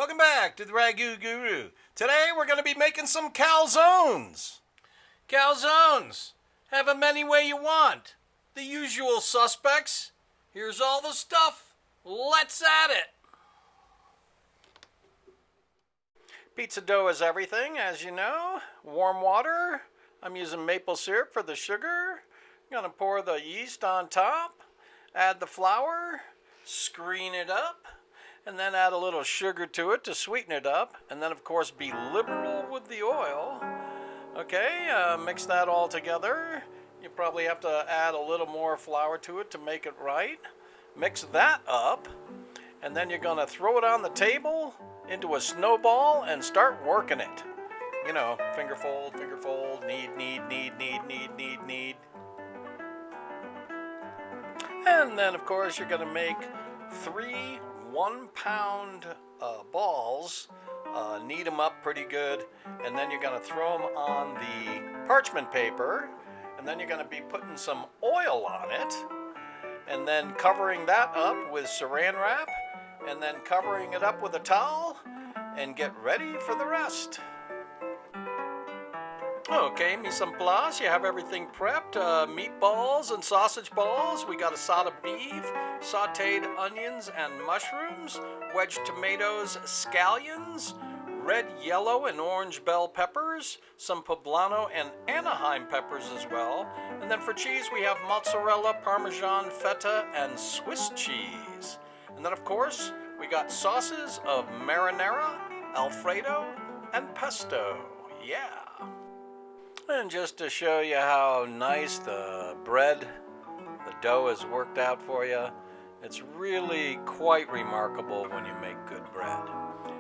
Welcome back to the Ragu Guru. Today we're going to be making some calzones. Calzones. Have 'em any way you want. The usual suspects. Here's all the stuff. Let's at it. Pizza dough is everything, as you know. Warm water. I'm using maple syrup for the sugar. I'm going to pour the yeast on top. Add the flour. Screen it up. And then add a little sugar to it to sweeten it up. And then, of course, be liberal with the oil. Okay, mix that all together. You probably have to add a little more flour to it to make it right. Mix that up. And then you're going to throw it on the table into a snowball and start working it. You know, finger fold, knead. And then, of course, you're going to make 3 1-pound balls, knead them up pretty good, and then you're going to throw them on the parchment paper, and then you're going to be putting some oil on it, and then covering that up with saran wrap, and then covering it up with a towel, and get ready for the rest. Okay, mise en place, you have everything prepped. Meatballs and sausage balls. We got Asada beef, sauteed onions and mushrooms, wedged tomatoes, scallions, red, yellow, and orange bell peppers, some Poblano and Anaheim peppers as well. And then for cheese, we have mozzarella, Parmesan, Feta, and Swiss cheese. And then, of course, we got sauces of Marinara, Alfredo, and Pesto. Yeah. And just to show you how nice the bread, the dough has worked out for you, it's really quite remarkable when you make good bread.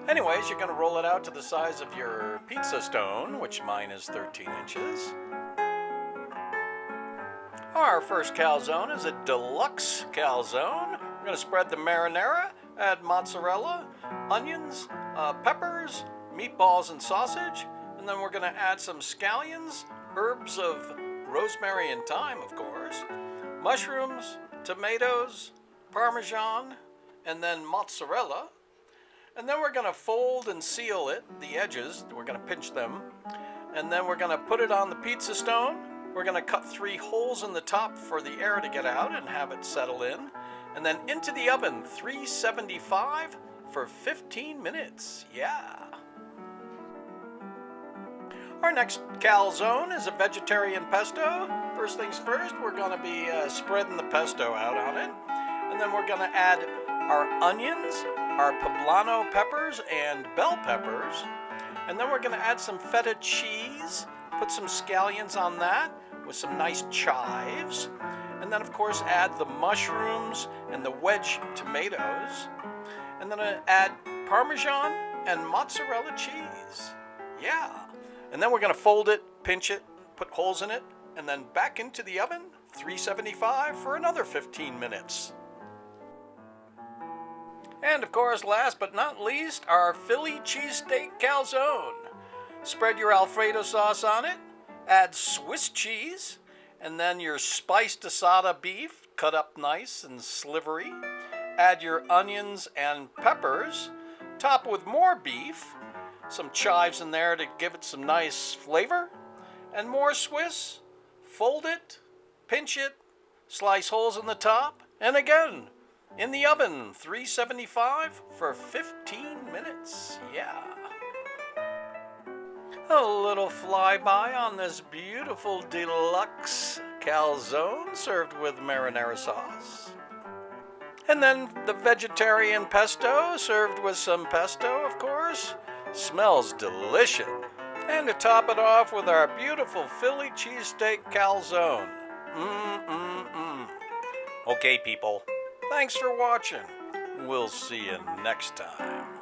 Anyways, you're going to roll it out to the size of your pizza stone, which mine is 13 inches. Our first calzone is a deluxe calzone. We're going to spread the marinara, add mozzarella, onions, peppers, meatballs and sausage. And then we're going to add some scallions, herbs of rosemary and thyme, of course, mushrooms, tomatoes, Parmesan, and then mozzarella. And then we're going to fold and seal it, the edges. We're going to pinch them. And then we're going to put it on the pizza stone. We're going to cut 3 holes in the top for the air to get out and have it settle in. And then into the oven, 375 for 15 minutes. Yeah. Our next calzone is a vegetarian pesto. First things first, we're going to be spreading the pesto out on it. And then we're going to add our onions, our Poblano peppers and bell peppers. And then we're going to add some feta cheese, put some scallions on that with some nice chives. And then, of course, add the mushrooms and the wedge tomatoes. And then add Parmesan and mozzarella cheese. Yeah. And then we're going to fold it, pinch it, put holes in it, and then back into the oven, 375 for another 15 minutes. And of course, last but not least, our Philly cheesesteak calzone. Spread your Alfredo sauce on it, add Swiss cheese, and then your spiced Asada beef, cut up nice and slivery. Add your onions and peppers, top with more beef, some chives in there to give it some nice flavor, and more Swiss. Fold it, pinch it, slice holes in the top, and again, in the oven, 375 for 15 minutes. Yeah. A little flyby on this beautiful deluxe calzone served with marinara sauce. And then the vegetarian pesto served with some pesto, of course. Smells delicious. And to top it off with our beautiful Philly cheesesteak calzone. Okay, people. Thanks for watching. We'll see you next time.